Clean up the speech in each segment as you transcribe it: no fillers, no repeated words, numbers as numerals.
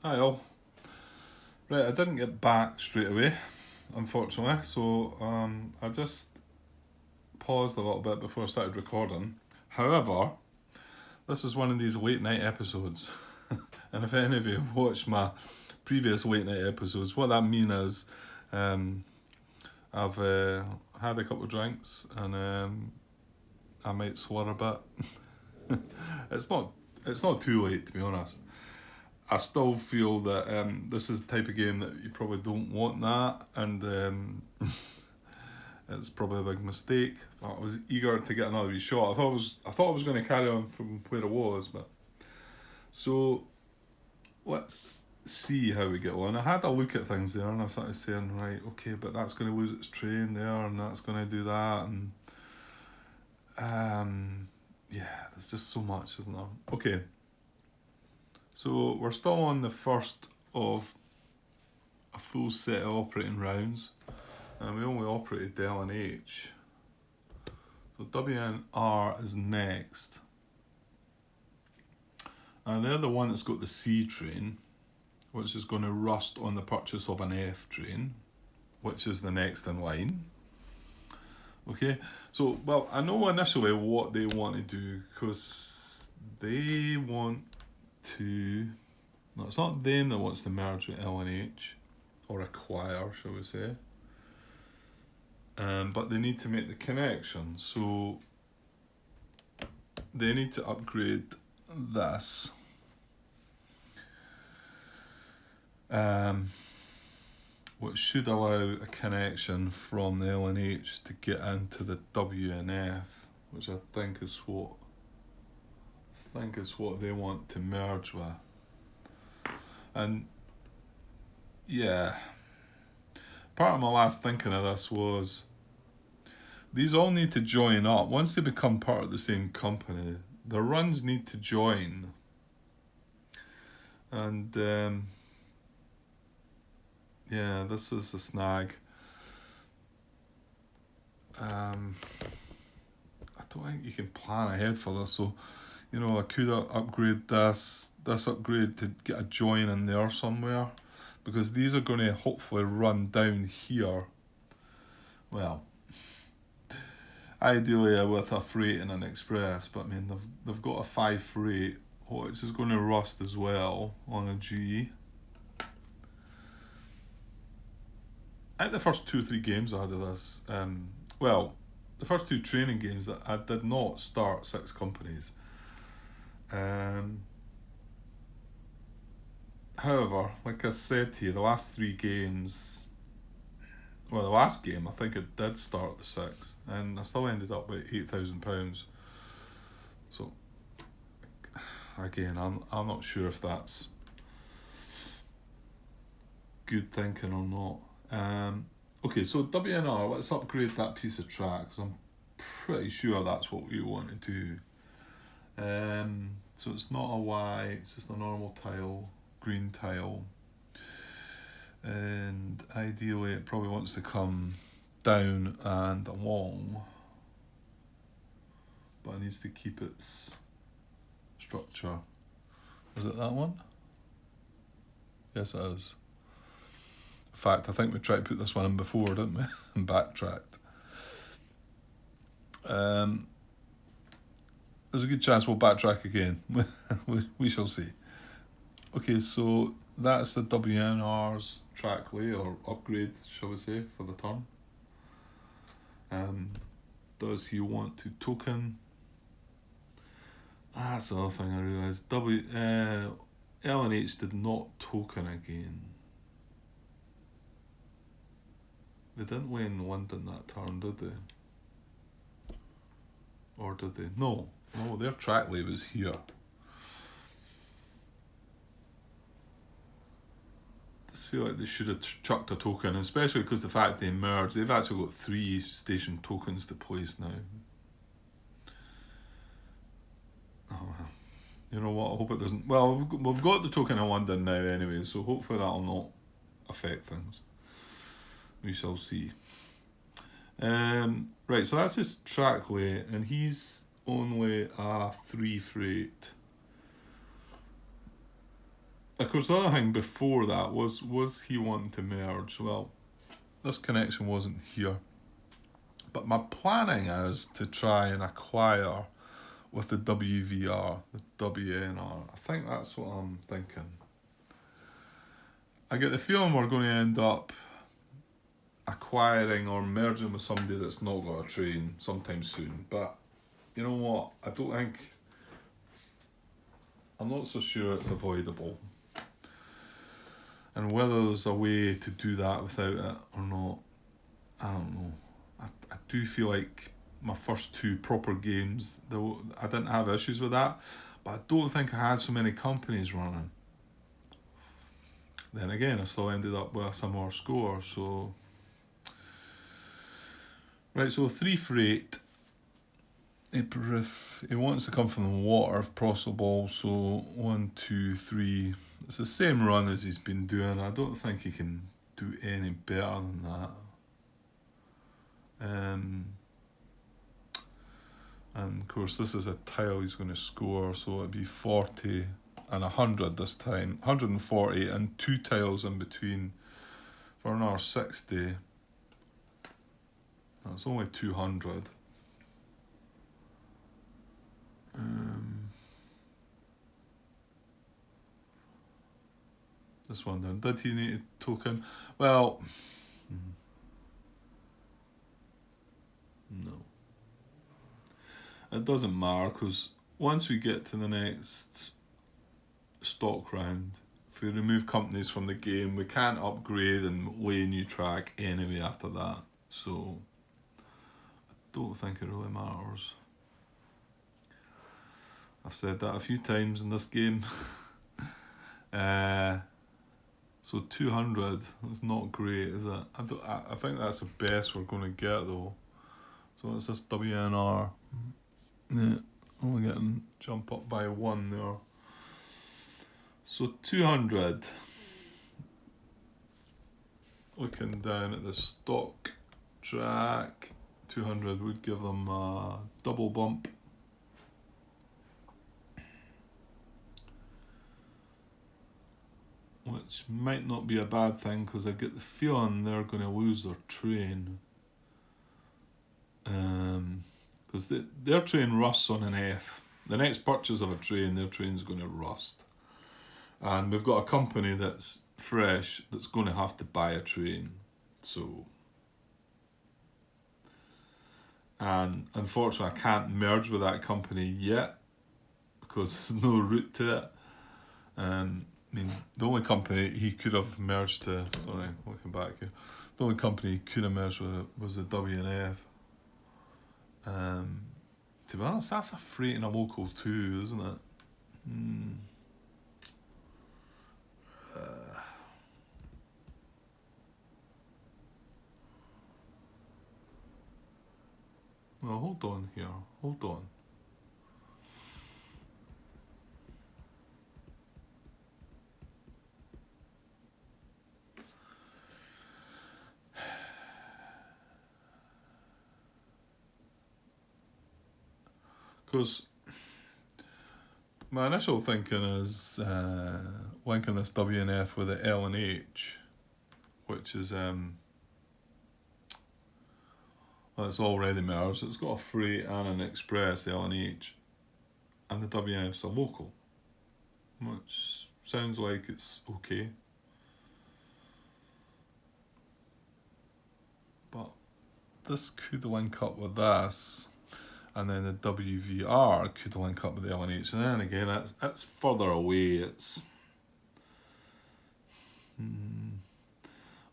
Hi all. Right, I didn't get back straight away, unfortunately, so I just paused a little bit before I started recording. However, this is one of these late night episodes, and if any of you have watched my previous late night episodes, what that means is um, I've had a couple of drinks and I might slur a bit. it's not it's not too late, to be honest. I still feel that this is the type of game that you probably don't want that, and it's probably a big mistake. But I was eager to get another wee shot. I thought I was going to carry on from where I was, but so let's see how we get on. I had a look at things there, and I started saying, right, okay, but that's going to lose its train there, and that's going to do that, and yeah, there's just so much, isn't there? Okay, so we're still on the first of a full set of operating rounds, and we only operated the LNH. So WNR is next, and they're the one that's got the C train, which is going to rust on the purchase of an F train, which is the next in line. Okay, so well, I know initially what they want to do because they want to. No, it's not them that wants to merge with LNH or acquire, shall we say. But they need to make the connection, so they need to upgrade this. Which should allow a connection from the LNH to get into the WNF, which I think is what they want to merge with. And yeah, part of my last thinking of this was these all need to join up. Once they become part of the same company, the runs need to join. And yeah, this is a snag. I don't think you can plan ahead for this, so I could upgrade this upgrade to get a join in there somewhere, because these are going to hopefully run down here. Well, ideally with a freight and an express, but I mean they've got a 5 freight, which is going to rust as well on a G. I think the first 2 or 3 games I had of this, the first 2 training games that I did not start 6 companies. However, like I said to you, the last 3 games, well, the last game I think it did start the 6th, and I still ended up with £8,000. So again, I'm not sure if that's good thinking or not. Okay, so WNR, let's upgrade that piece of track, because I'm pretty sure that's what we want to do. So it's not a Y, it's just a normal tile, green tile. And ideally it probably wants to come down and along, but it needs to keep its structure. Is it that one? Yes, it is. In fact, I think we tried to put this one in before, didn't we? And backtracked. There's a good chance we'll backtrack again. we shall see. Okay, so that's the WNR's track lay, or upgrade, shall we say, for the turn. Does he want to token? That's the other thing I realised. LNH did not token again. They didn't win London that turn, did they? Or did they? No, their track lay was here. I just feel like they should have chucked a token, especially because the fact they merged, they've actually got 3 station tokens to place now. Oh well. You know what, I hope it doesn't. Well, we've got the token in London now anyway, so hopefully that'll not affect things. We shall see. Right, so that's his track lay, and he's only a 3 freight. of course, the other thing before that was he wanting to merge? Well, this connection wasn't here. But my planning is to try and acquire with the WVR, the WNR. I think that's what I'm thinking. I get the feeling we're going to end up acquiring or merging with somebody that's not got a train sometime soon. But you know what? I'm not so sure it's avoidable. And whether there's a way to do that without it or not, I don't know. I do feel like my first two proper games, though, I didn't have issues with that, but I don't think I had so many companies running. Then again, I still ended up with a similar score, so... Right, so 3 for 8. He wants to come from the water if possible, so 1, 2, 3. It's the same run as he's been doing. I don't think he can do any better than that. And of course this is a tile he's going to score, so it'd be 40 and 100 this time. 140 and 2 tiles in between for another 60. That's only 200. This one then. Did he need a token? Well, no. It doesn't matter, because once we get to the next stock round, if we remove companies from the game, we can't upgrade and lay a new track anyway after that. So I don't think it really matters. I've said that a few times in this game. So 200 is not great, is it? I think that's the best we're going to get though. So it's this WNR. Yeah, we're getting jump up by 1 there. So 200. Looking down at the stock track, 200 would give them a double bump. Which might not be a bad thing, because I get the feeling they're going to lose their train. Because their train rusts on an F. The next purchase of a train, their train's going to rust. And we've got a company that's fresh that's going to have to buy a train. So, and unfortunately I can't merge with that company yet, because there's no route to it. I mean, the only company he could have merged to, sorry, looking back here, the only company he could have merged with was the WNF. To be honest, that's a freight and a local too, isn't it? Well, hold on here, hold on. Because my initial thinking is linking this WNF with the L and H, which is well, it's already merged. It's got a freight and an express, the L and H, and the WNF's a local, which sounds like it's okay. But this could link up with this. And then the WVR could link up with the LNH. And then again, it's further away. It's...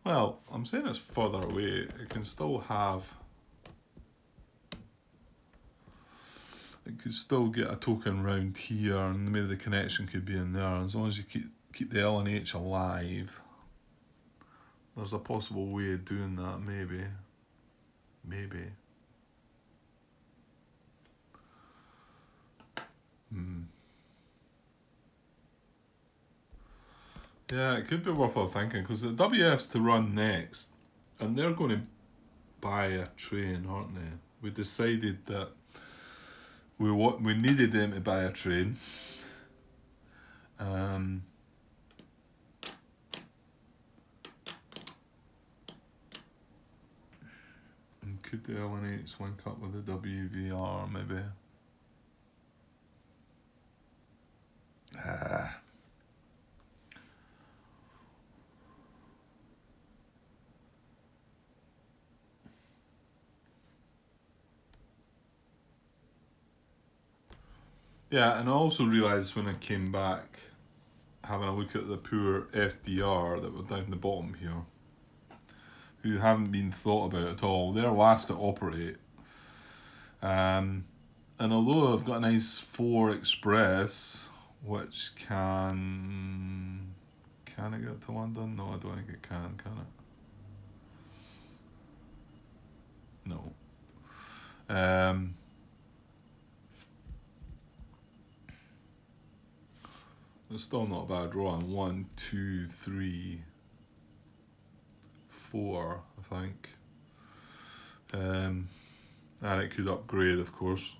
Well, I'm saying it's further away. It can still have... It could still get a token round here, and maybe the connection could be in there. As long as you keep the LNH alive, there's a possible way of doing that, maybe. Maybe. Yeah, it could be worthwhile thinking, because the WF's to run next, and they're going to buy a train, aren't they? We decided that we needed them to buy a train. Could the LNH link up with the WVR maybe? Yeah, and I also realised when I came back, having a look at the poor FDR that were down the bottom here, who haven't been thought about at all. They're last to operate. And although I've got a nice 4 Express, which can it get to London? No, I don't think it can it? No. It's still not a bad run. 1, 2, 3, 4, I think. And it could upgrade, of course.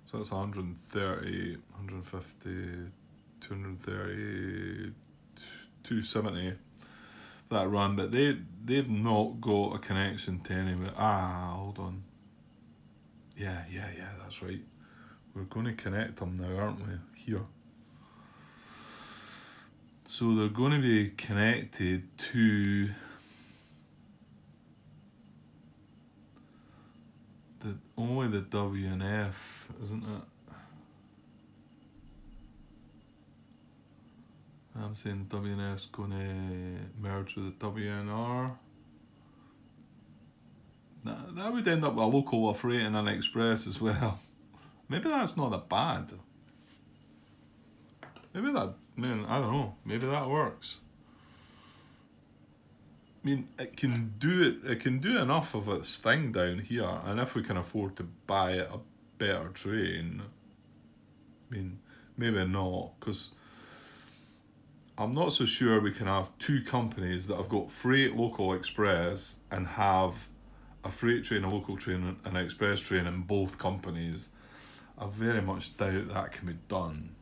So that's 130, 150, 230, 270, that run. But they've not got a connection to anywhere. Hold on. Yeah, that's right. We're going to connect them now, aren't we? Here. So they're going to be connected to only the WNF, isn't it? I'm saying WNF's going to merge with the WNR. That would end up with a local of freight and an express as well. Maybe that's not that bad. I don't know. Maybe that works. I mean, it can do enough of its thing down here, and if we can afford to buy a better train, I mean, maybe not, because I'm not so sure we can have 2 companies that have got freight, local, express, and have a freight train, a local train, and an express train in both companies. I very much doubt that can be done.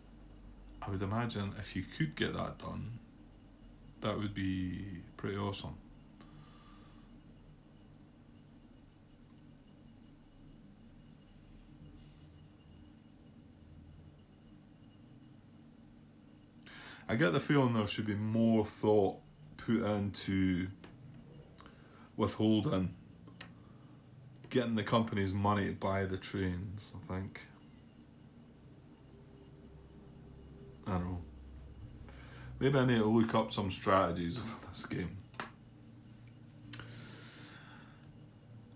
I would imagine if you could get that done, that would be pretty awesome. I get the feeling there should be more thought put into withholding, getting the company's money to buy the trains, I think. I don't know. Maybe I need to look up some strategies for this game.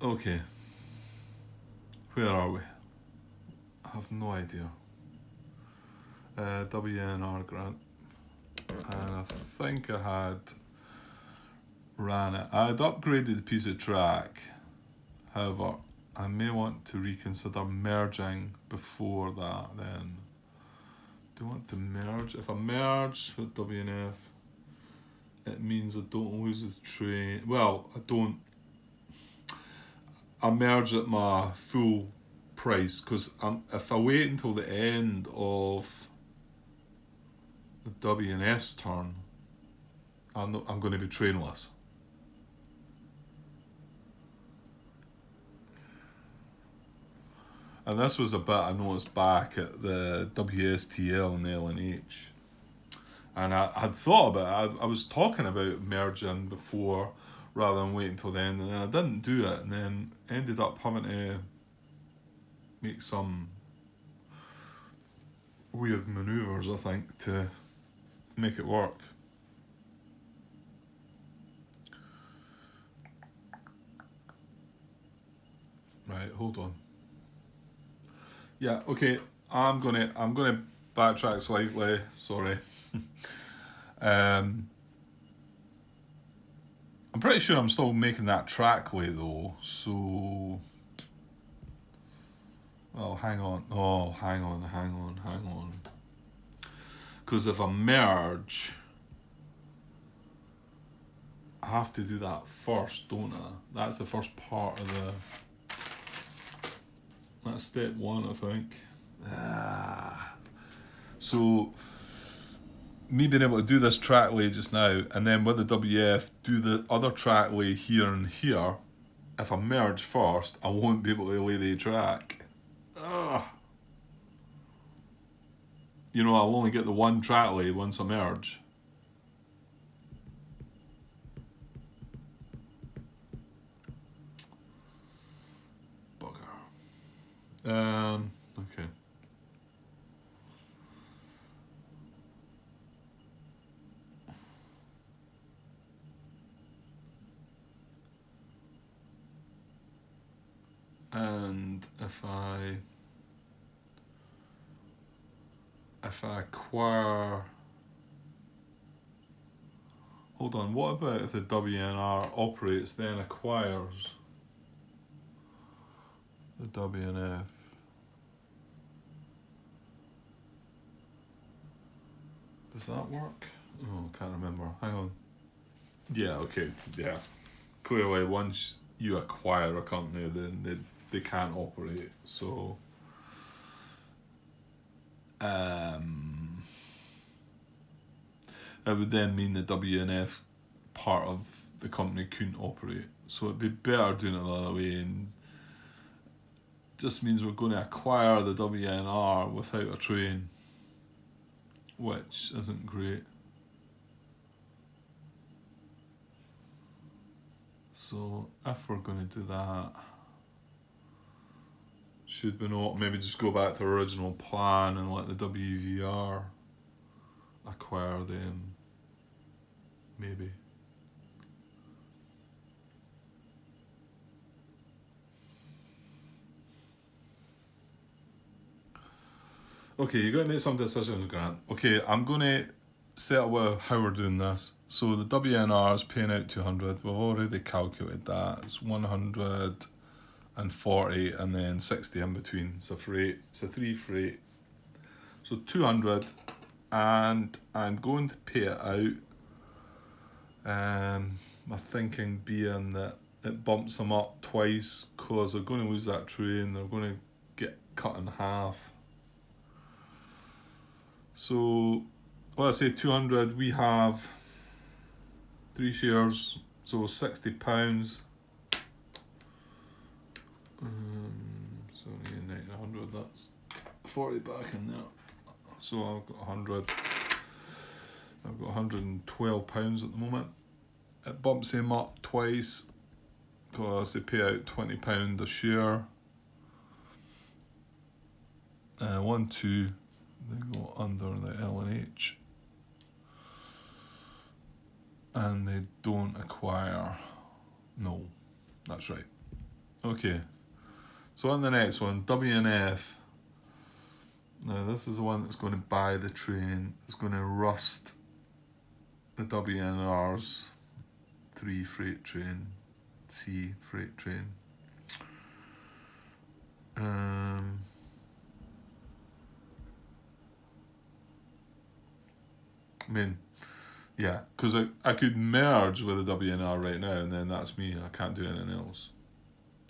Okay. Where are we? I have no idea. WNR grant. And I think I had ran it. I had upgraded the piece of track. However, I may want to reconsider merging before that then. Do I want to merge? If I merge with WNF, it means I don't lose the train. Well, I don't. I merge at my full price, because if I wait until the end of the WNS turn, I'm going to be trainless. And this was a bit I noticed back at the WSTL and the LNH. And I had thought about it. I was talking about merging before rather than waiting until the end, and then I didn't do it, and then ended up having to make some weird manoeuvres, I think, to make it work. Right, hold on. Yeah, okay. I'm gonna backtrack slightly. Sorry. I'm pretty sure I'm still making that trackway though. So, well, hang on. Oh, hang on. Because if I merge, I have to do that first, don't I? That's the first part of the. That's step 1, I think. So, me being able to do this trackway just now, and then with the WF, do the other trackway here and here, if I merge first, I won't be able to lay the track. Ugh. You know, I'll only get the one track lay once I merge. Bugger. Okay. And if I acquire, hold on, what about if the WNR operates then acquires the WNF? Does that work? Oh, can't remember. Hang on. Yeah, okay, yeah. Clearly, once you acquire a company, then they can't operate. So, it would then mean the WNF part of the company couldn't operate. So it'd be better doing it the other way, and just means we're going to acquire the WNR without a train, which isn't great. So if we're going to do that, should we not maybe just go back to our original plan and let the WVR acquire them? Maybe. Okay, you got to make some decisions, Grant. Okay, I'm going to set up how we're doing this. So the WNR is paying out 200. We've already calculated that. It's 140 and then 60 in between. It's a freight. It's a 3 freight. So 200, and I'm going to pay it out. My thinking being that it bumps them up twice because they're going to lose that train. They're going to get cut in half. So, well, I say 200. We have 3 shares, so £60. 70, 90, 100. That's 40 back in there. So I've got 100. I've got £112 at the moment. It bumps them up twice because they pay out £20 a share. 1, 2, they go under the L&H. And they don't acquire. No, that's right. Okay. So on the next one, WNF. Now this is the one that's going to buy the train. It's going to rust the WNR's 3 freight train, C freight train. I mean, yeah, because I could merge with the WNR right now, and then that's me. I can't do anything else.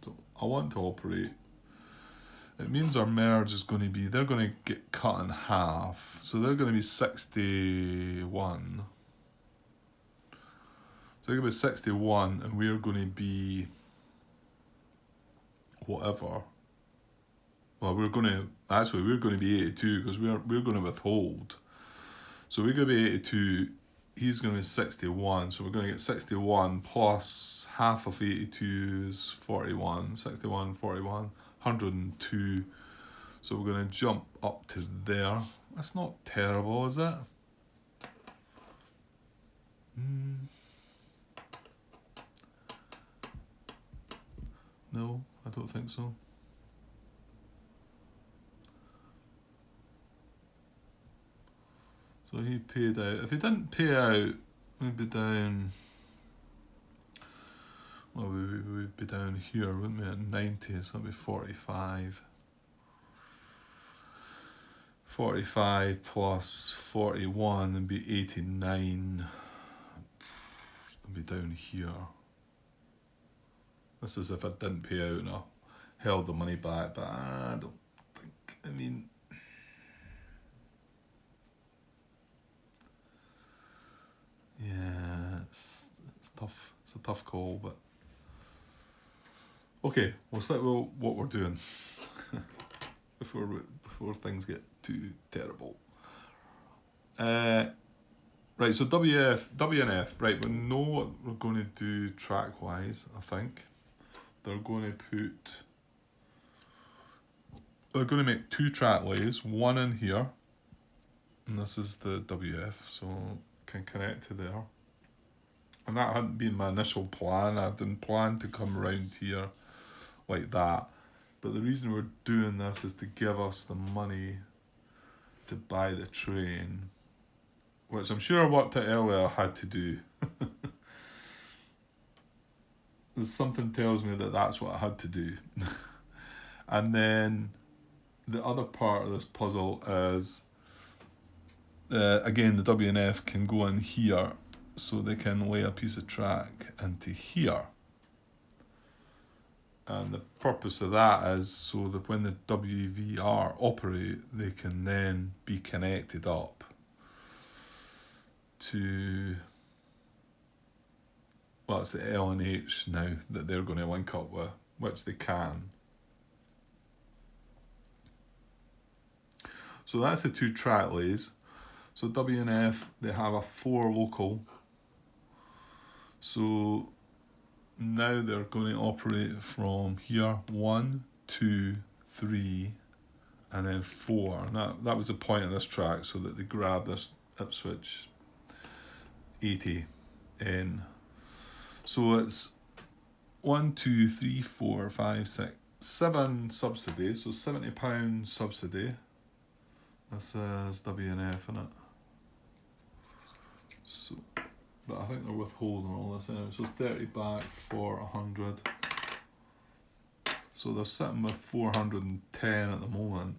So I want to operate. It means our merge is going to be, they're going to get cut in half. So they're going to be 61. So they're going to be 61, and we're going to be whatever. Well, we're going to be 82 because we're going to withhold. So we're going to be 82. He's going to be 61. So we're going to get 61 plus half of 82 is 41. 61, 41, 102. So we're going to jump up to there. That's not terrible, is it? No, I don't think so. So he paid out. If he didn't pay out, we'd be down. Well, we'd be down here, wouldn't we, at 90, so that'd be 45. 45 plus 41 would be 89. It'd be down here. This is if I didn't pay out and I held the money back, but I don't think, I mean, yeah, it's tough. It's a tough call, but Okay, we'll start with what we're doing before things get too terrible. Right, so WNF, right, we know what we're going to do track-wise, I think. They're going to make 2 track lays, one in here, and this is the WF, so can connect to there. And that hadn't been my initial plan. I didn't plan to come around here like that. But the reason we're doing this is to give us the money to buy the train, which I'm sure I worked out earlier I had to do. There's something tells me that that's what I had to do. And then the other part of this puzzle is, again, the WNF can go in here, so they can lay a piece of track into here. And the purpose of that is so that when the WVR operate, they can then be connected up to, well, it's the LNH now that they're going to link up with, which they can. So that's the 2 track lays. So WNF, they have a 4 local. So now they're going to operate from here, 1, 2, 3, and then 4. And that was the point of this track, so that they grab this Ipswich 80 in. So it's 1, 2, 3, 4, 5, 6, 7 subsidies, so £70 subsidy. This is WNF, isn't it? So, but I think they're withholding all this anyway. So 30 back for 100. So they're sitting with 410 at the moment.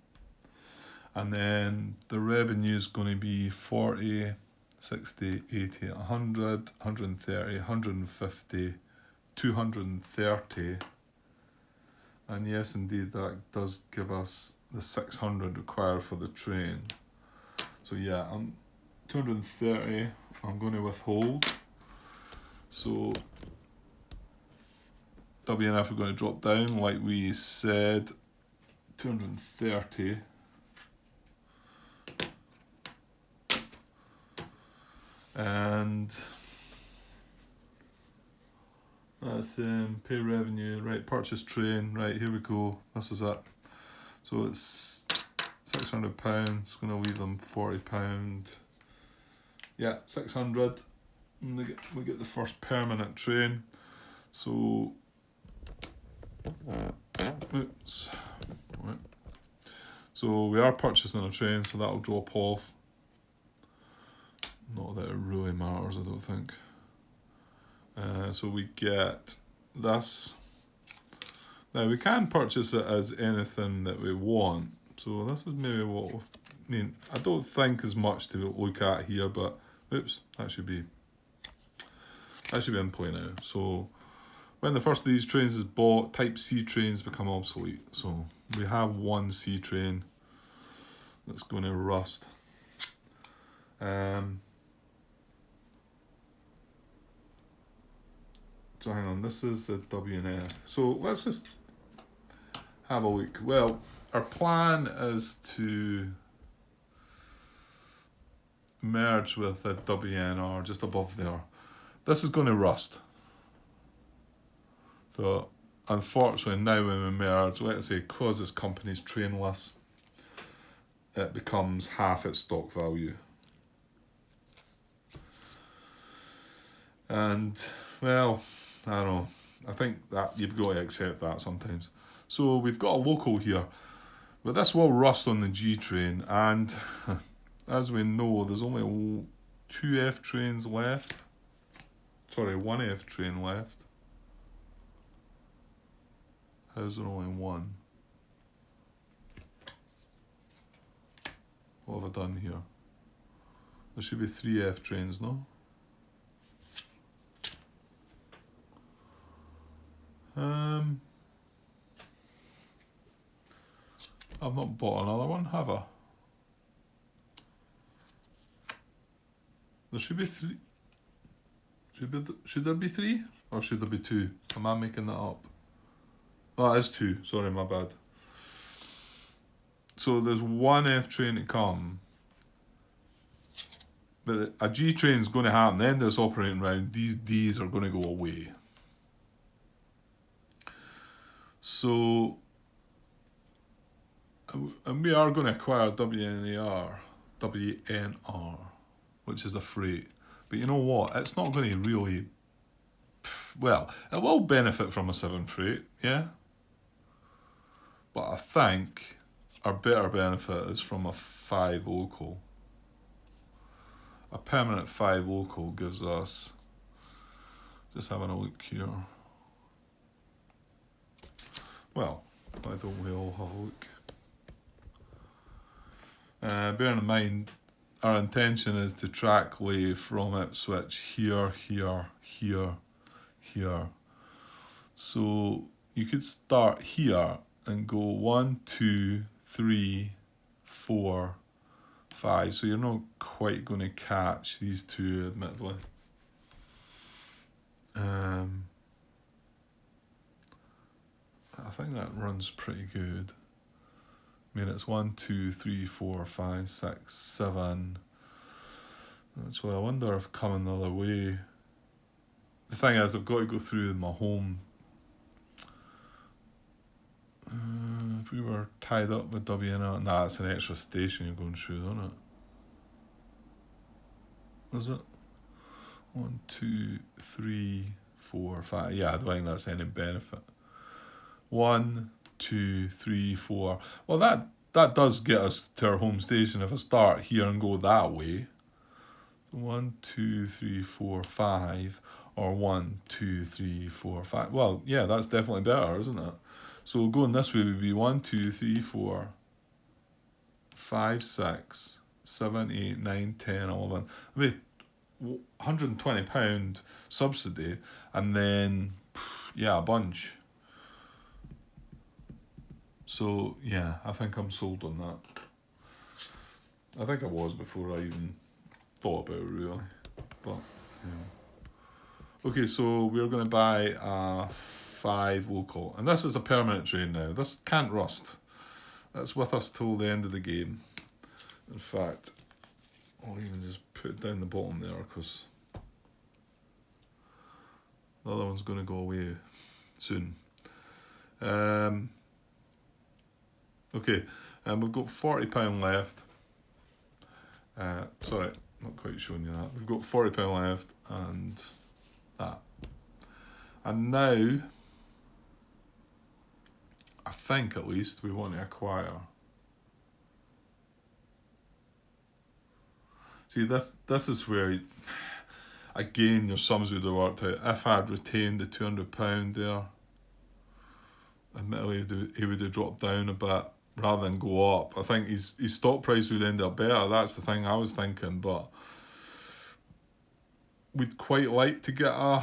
And then the revenue is going to be 40, 60, 80, 100, 130, 150, 230. And yes, indeed, that does give us the 600 required for the train. So yeah, 230 I'm going to withhold. So WNF are going to drop down, like we said, 230. And that's pay revenue, right, purchase train, right, here we go, this is it. So it's £600, it's going to leave them £40. Yeah, 600, and we get the first permanent train. So, oops, right. So we are purchasing a train, so that'll drop off. Not that it really matters, I don't think. So we get this. Now we can purchase it as anything that we want. So this is maybe what, I mean, I don't think as much to look at here, but oops, that should be in play now. So when the first of these trains is bought, Type C trains become obsolete. So we have 1 C train that's going to rust. So hang on, this is the WNF. So let's just have a look. Well, our plan is to merge with a WNR just above there. This is going to rust. So unfortunately now when we merge, let's say because this company's trainless, it becomes half its stock value. And well, I don't know, I think that you've got to accept that sometimes. So we've got a local here, but this will rust on the G train, and as we know, there's only 2 F trains left. Sorry, 1 F train left. How's there only 1? What have I done here? There should be 3 F trains, no? I've not bought another one, have I? There should be 3. Should there be 3? Or should there be 2? Am I making that up? Oh, it is 2. Sorry, my bad. So there's one F train to come, but a G train's going to happen. The end of this operating round, these Ds are going to go away. So, and we are going to acquire WNR, which is a freight. But you know what? It's not going to really. Well, it will benefit from a 7 freight, yeah? But I think our better benefit is from a 5 local. A permanent 5 local gives us. Just having a look here. Well, why don't we all have a look? Bearing in mind, our intention is to track Leigh from Ipswich here, here, here, here. So you could start here and go 1, 2, 3, 4, 5. So you're not quite going to catch these two, admittedly. I think that runs pretty good. I mean, it's 1, 2, 3, 4, 5, 6, 7. So I wonder if coming the other way. The thing is, I've got to go through my home. If we were tied up with WNR, nah, it's an extra station you're going through, isn't it? Is it? 1, 2, 3, 4, 5. Yeah, I don't think that's any benefit. 1, 2, 3, 4. Well, that does get us to our home station if I start here and go that way. 1, 2, 3, 4, 5, or 1, 2, 3, 4, 5. Well, yeah, that's definitely better, isn't it? So going this way would be 1, 2, 3, 4, 5, 6, 7, 8, 9, 10, 11. I mean, £120 subsidy, and then, yeah, a bunch. So, yeah, I think I'm sold on that. I think I was before I even thought about it, really. But, yeah. Okay, so we're going to buy a 5 local. And this is a permanent train now. This can't rust. That's with us till the end of the game. In fact, I'll even just put it down the bottom there because the other one's going to go away soon. Okay, we've got £40 left. Sorry, not quite showing you that. We've got £40 left and that. And now, I think at least we want to acquire. See, this is where, again, your sums would have worked out. If I had retained the £200 there, admittedly he would have dropped down a bit rather than go up. I think his stock price would end up better. That's the thing I was thinking, but we'd quite like to get a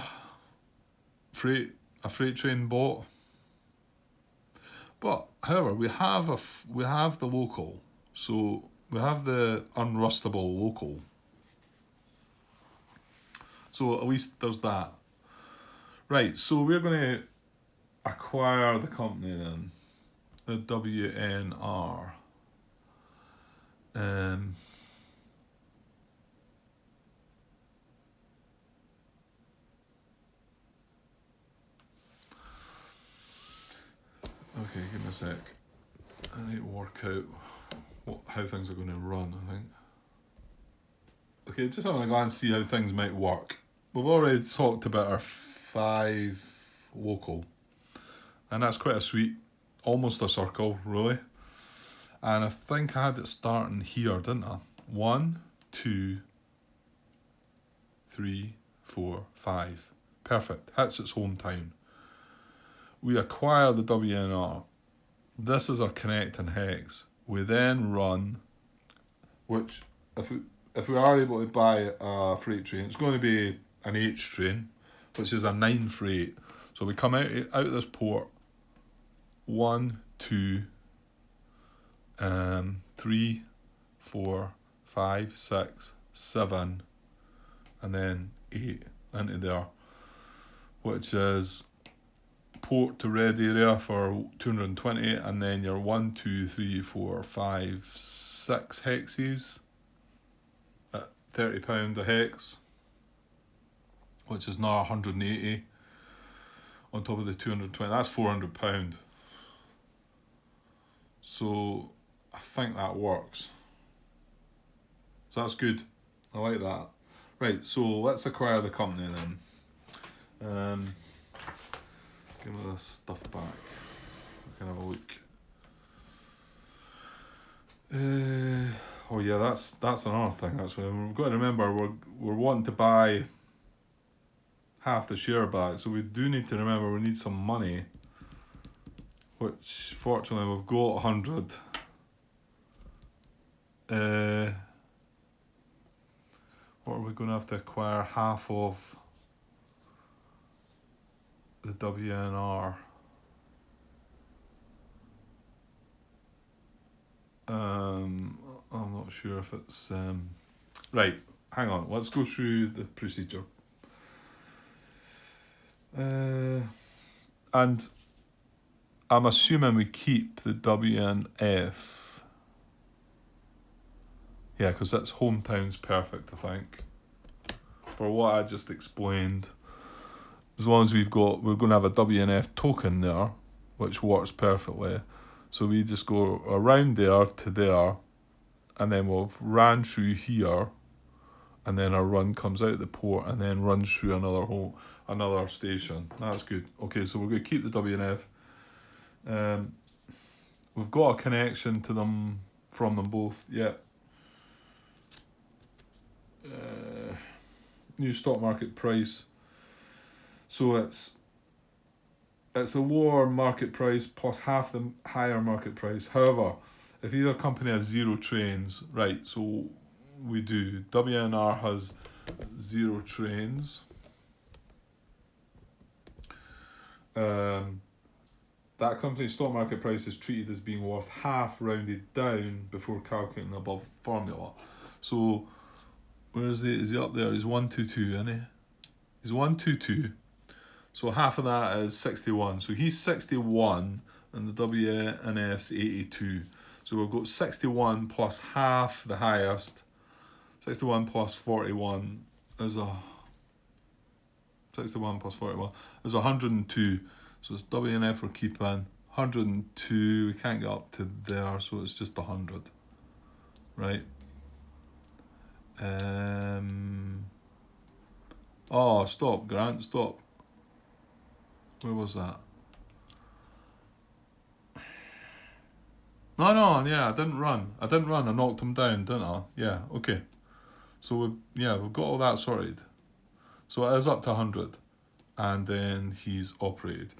freight train bought. But however, we have the local, so we have the unrustable local. So at least there's that. Right, so we're going to acquire the company then, the WNR. Okay, give me a sec. I need to work out how things are going to run, I think. Okay, just having a glance, see how things might work. We've already talked about our 5 local, and that's quite a sweet, almost a circle, really. And I think I had it starting here, didn't I? 1, 2, 3, 4, 5. Perfect. Hits its hometown. We acquire the WNR. This is our connecting hex. We then run, which if we are able to buy a freight train, it's going to be an H train, which is a 9 freight. So we come out of this port, 1, 2, 3, 4, 5, 6, 7, and then 8 into there, which is port to red area for 220, and then your 1, 2, 3, 4, 5, 6 hexes at £30 a hex, which is now 180 on top of the 220. That's £400. So I think that works. So that's good. I like that. Right, so let's acquire the company then. Give me this stuff back. I can have a look. Oh yeah, that's another thing actually. We've got to remember we're wanting to buy half the share back, so we do need to remember we need some money, which fortunately we've got 100. What are we going to have to acquire? Half of the WNR. I'm not sure if it's right. Hang on. Let's go through the procedure. And I'm assuming we keep the WNF. Yeah, because that's hometown's perfect, I think. For what I just explained, as long as we're going to have a WNF token there, which works perfectly. So we just go around there to there, and then we'll ran through here, and then our run comes out the port, and then runs through another station. That's good. Okay, so we're going to keep the WNF. We've got a connection to them from them both. Yeah. New stock market price. So it's a lower market price plus half the higher market price. However, if either company has 0 trains, right, so we do. WNR has 0 trains. That company's stock market price is treated as being worth half rounded down before calculating the above formula. So where is he? Is he up there? He's 122, isn't he? He's 122. So half of that is 61. So he's 61 and the WNF's 82. So we've got 61 plus half the highest. 61 plus 41 is 102. So it's WNF we're keeping. 102, we can't get up to there, so it's just 100. Right? Oh, stop, Grant, stop. Where was that? No, yeah, I didn't run. I knocked him down, didn't I? Yeah, okay. So we've got all that sorted. So it is up to 100, and then he's operated.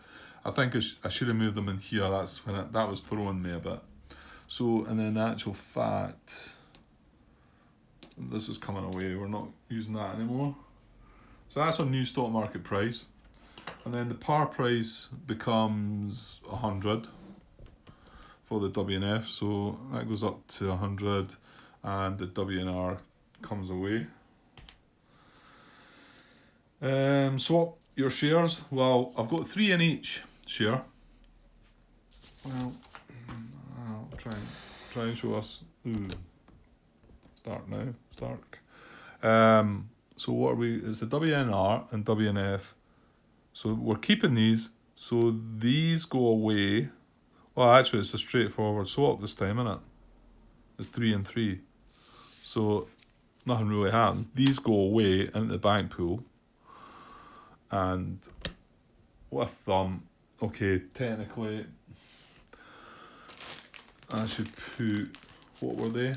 I think I should have moved them in here. That's when that was throwing me a bit. So, and then in actual fact, this is coming away. We're not using that anymore. So that's our new stock market price. And then the par price becomes 100 for the WNF. So that goes up to 100 and the WNR comes away. Swap your shares. Well, I've got 3 in each share. Well, I'll try and show us. Start now. Start. So what are we? It's the WNR and WNF. So we're keeping these. So these go away. Well, actually, it's a straightforward swap this time, isn't it? It's 3 and 3. So nothing really happens. These go away into the bank pool. And with them, okay, technically, I should put, what were they?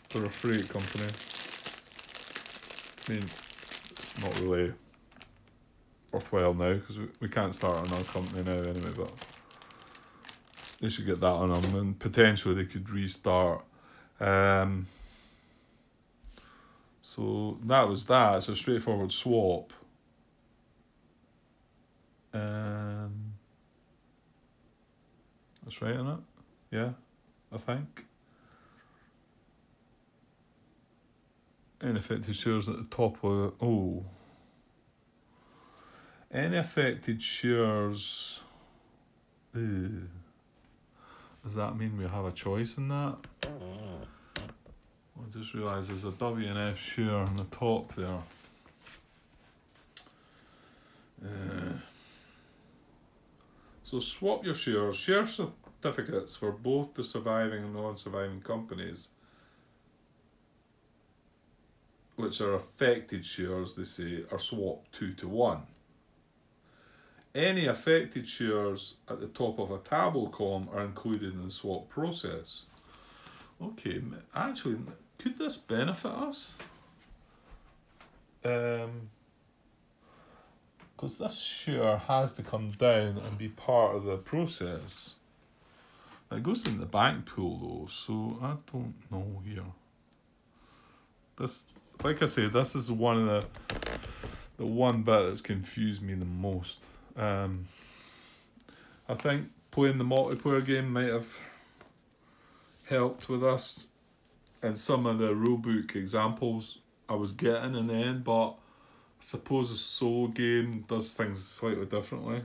They're a freight company. I mean, it's not really worthwhile now because we can't start another company now anyway, but they should get that on them and potentially they could restart. So that was that. It's a straightforward swap. That's right, isn't it? Yeah, I think. In effect, it shows at the top of Any affected shares. Does that mean we have a choice in that? I just realised there's a WNF share on the top there. So swap your shares. Share certificates for both the surviving and non-surviving companies, which are affected shares, they say, are swapped 2-1. Any affected shares at the top of a Tableau.com are included in the swap process. Okay, actually, could this benefit us? Because this share has to come down and be part of the process. It goes in the bank pool though, so I don't know here. This, like I say, this is one of the one bit that's confused me the most. I think playing the multiplayer game might have helped with this, and some of the rulebook examples I was getting in the end, but I suppose a solo game does things slightly differently.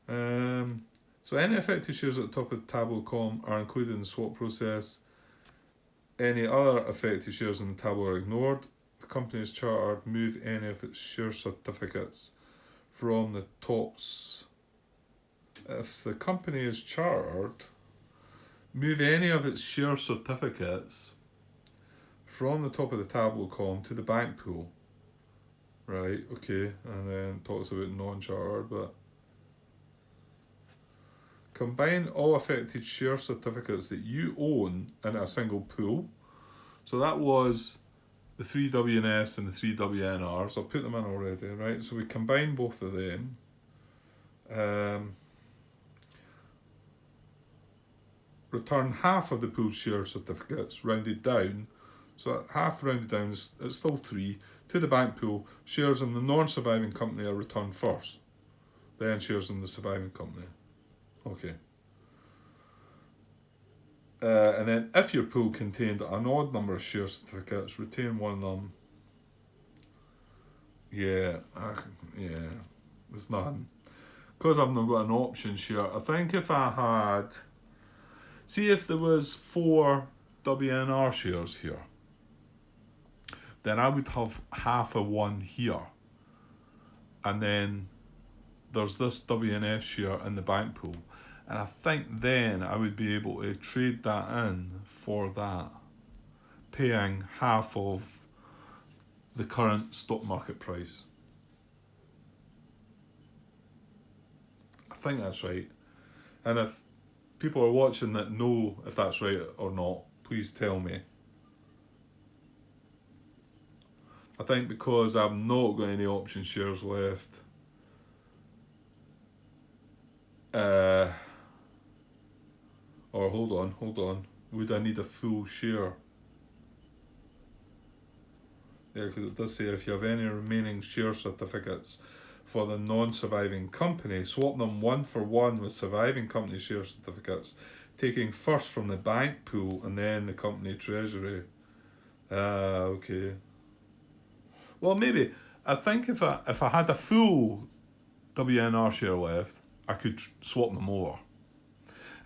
So any affected shares at the top of Tableau.com are included in the swap process. Any other affected shares in the Tableau are ignored. The company is chartered. Move any of its share certificates from the tops. If the company is chartered, move any of its share certificates from the top of the Tableau.com to the bank pool. Right, okay, and then talks about non-chartered, but combine all affected share certificates that you own in a single pool. So that was the 3 WNS and the 3 WNRs. I'll put them in already, right? So we combine both of them. Return half of the pooled share certificates, rounded down. So half rounded down, it's still 3, to the bank pool. Shares in the non-surviving company are returned first. Then shares in the surviving company. Okay. And then if your pool contained an odd number of share certificates, retain one of them. Yeah, there's nothing. Because I've not got an option share, I think if I had... See if there was 4 WNR shares here, then I would have half of one here. And then there's this WNF share in the bank pool. And I think then I would be able to trade that in for that, paying half of the current stock market price. I think that's right. And if people are watching that know if that's right or not, please tell me. I think because I've not got any option shares left, or hold on, would I need a full share? Yeah, because it does say if you have any remaining share certificates for the non-surviving company, swap them 1 for 1 with surviving company share certificates, taking first from the bank pool and then the company treasury. Okay. Well, maybe. I think if I had a full WNR share left, I could swap them over.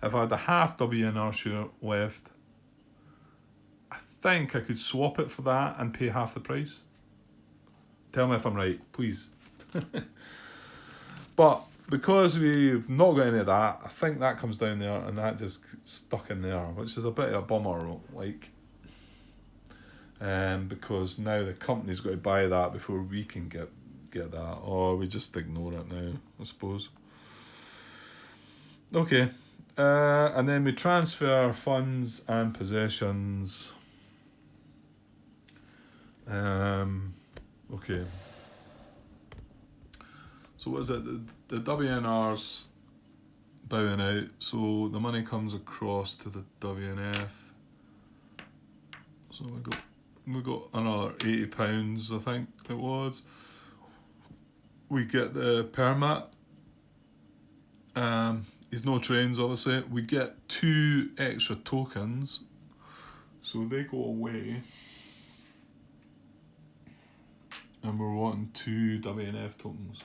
If I had a half WNR share left, I think I could swap it for that and pay half the price. Tell me if I'm right, please. But because we've not got any of that, I think that comes down there and that just stuck in there, which is a bit of a bummer, like. Because now the company's got to buy that before we can get that, or we just ignore it now, I suppose. Okay, and then we transfer funds and possessions. Okay. So what is it? The WNR's bowing out, so the money comes across to the WNF. So we got another £80, I think it was. We get the permit. There's no trains, obviously. We get 2 extra tokens, so they go away. And we're wanting 2 WNF tokens.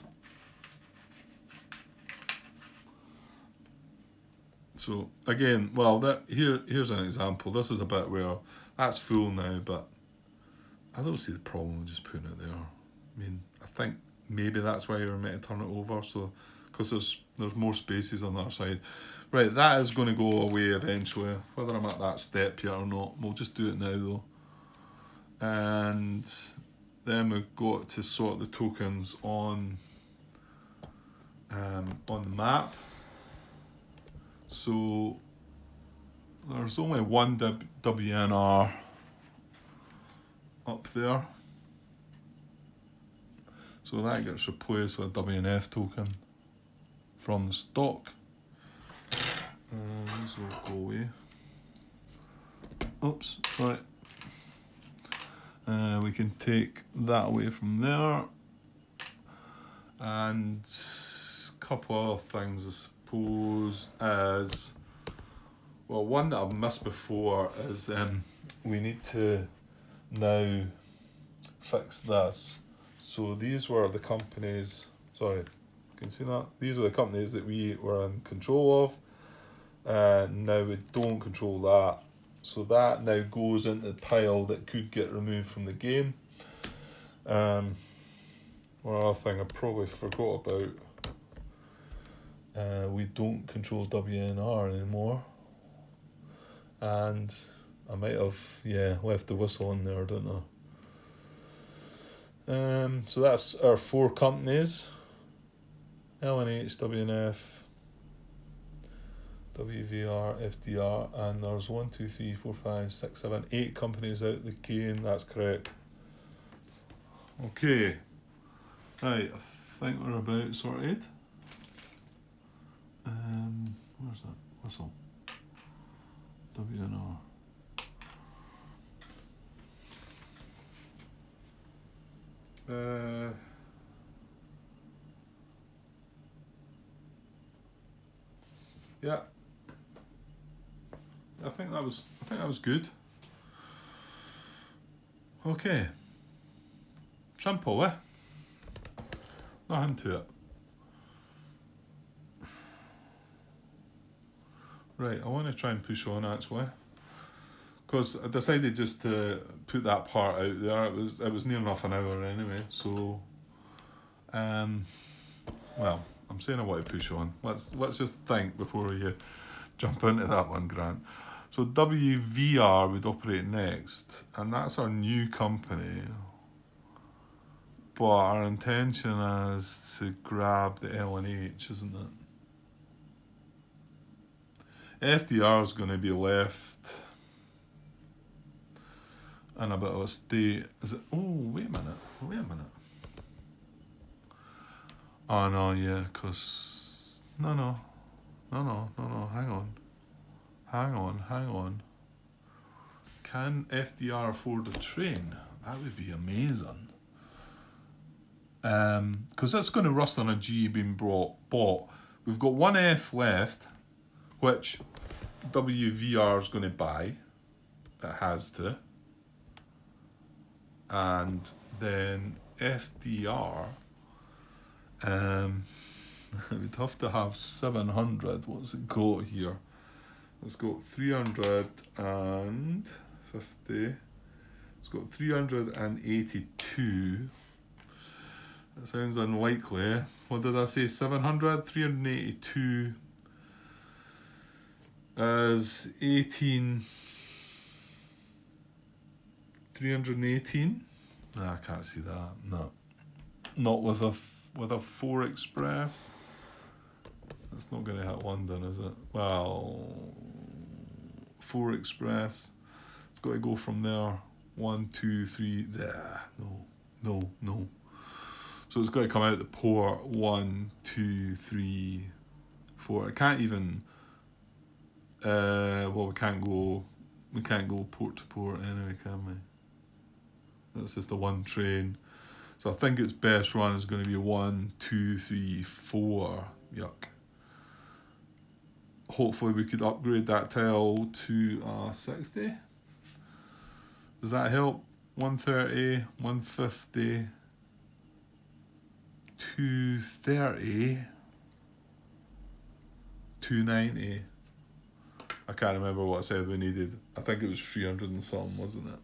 So again, well, here's an example. This is a bit where that's full now, but I don't see the problem with just putting it there. I mean, I think maybe that's why you're meant to turn it over, so because there's more spaces on the other side. Right, that is going to go away eventually. Whether I'm at that step yet or not, we'll just do it now though. And then we've got to sort the tokens on the map. So there's only one WNR up there. So that gets replaced with a WNF token from the stock. These will go away. Oops, sorry. We can take that away from there. And a couple other things, I suppose, as well. One that I've missed before is we need to now fix this. So these were the companies, sorry, can you see that? These were the companies that we were in control of. Now we don't control that. So that now goes into the pile that could get removed from the game. One other thing I probably forgot about. We don't control WNR anymore. And I might have, left the whistle in there, didn't I? So that's our 4 companies. LNH, WNF, WVR, FDR, and there's 1, 2, 3, 4, 5, 6, 7, 8 companies out the game, that's correct. Okay. Right, I think we're about sorted. Where's that whistle? WNR. Yeah. I think that was good. Okay. Simple, eh? Nothing to it. Right, I want to try and push on actually, because I decided just to put that part out there. It was near enough an hour anyway. So, well, I'm saying I want to push on. Let's just think before you jump into that one, Grant. So WVR would operate next, and that's our new company. But our intention is to grab the LNH, isn't it? FDR is going to be left in a bit of a state. Is it? Oh, wait a minute. Oh, no, yeah, because... No, hang on. Can FDR afford a train? That would be amazing. Because that's going to rust on a G being bought. We've got 1 F left, which WVR is going to buy. It has to. And then FDR, we'd have to have 700. What's it got here? It's got 350. It's got 382. That sounds unlikely. What did I say? 700? 382 is 18. 318? No, I can't see that. No. Not with a 4 Express. That's not going to hit London, is it? Well, 4 Express. It's got to go from there. 1, 2, 3. No. So it's got to come out the port. 1, 2, 3, 4. I can't even. We can't go. We can't go port to port anyway, can we? That's just the one train. So I think its best run is going to be 1, 2, 3, 4. Yuck. Hopefully we could upgrade that tile to 60. Does that help? 130, 150, 230, 290. I can't remember what I said we needed. I think it was 300 and something, wasn't it?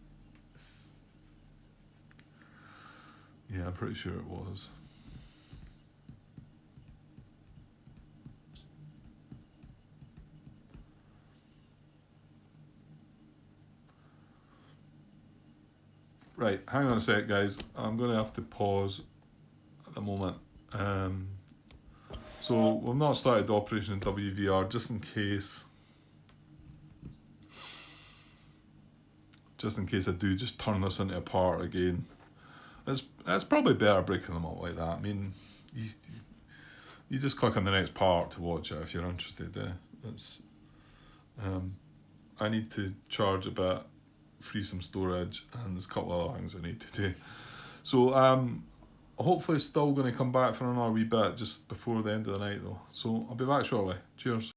Yeah, I'm pretty sure it was. Right, hang on a sec, guys. I'm going to have to pause at the moment. So we've not started the operation in WVR, just in case I do just turn this into a part again. It's probably better breaking them up like that. I mean, you just click on the next part to watch it if you're interested. I need to charge a bit, free some storage, and there's a couple of other things I need to do. So hopefully still going to come back for another wee bit just before the end of the night though. So I'll be back shortly. Cheers.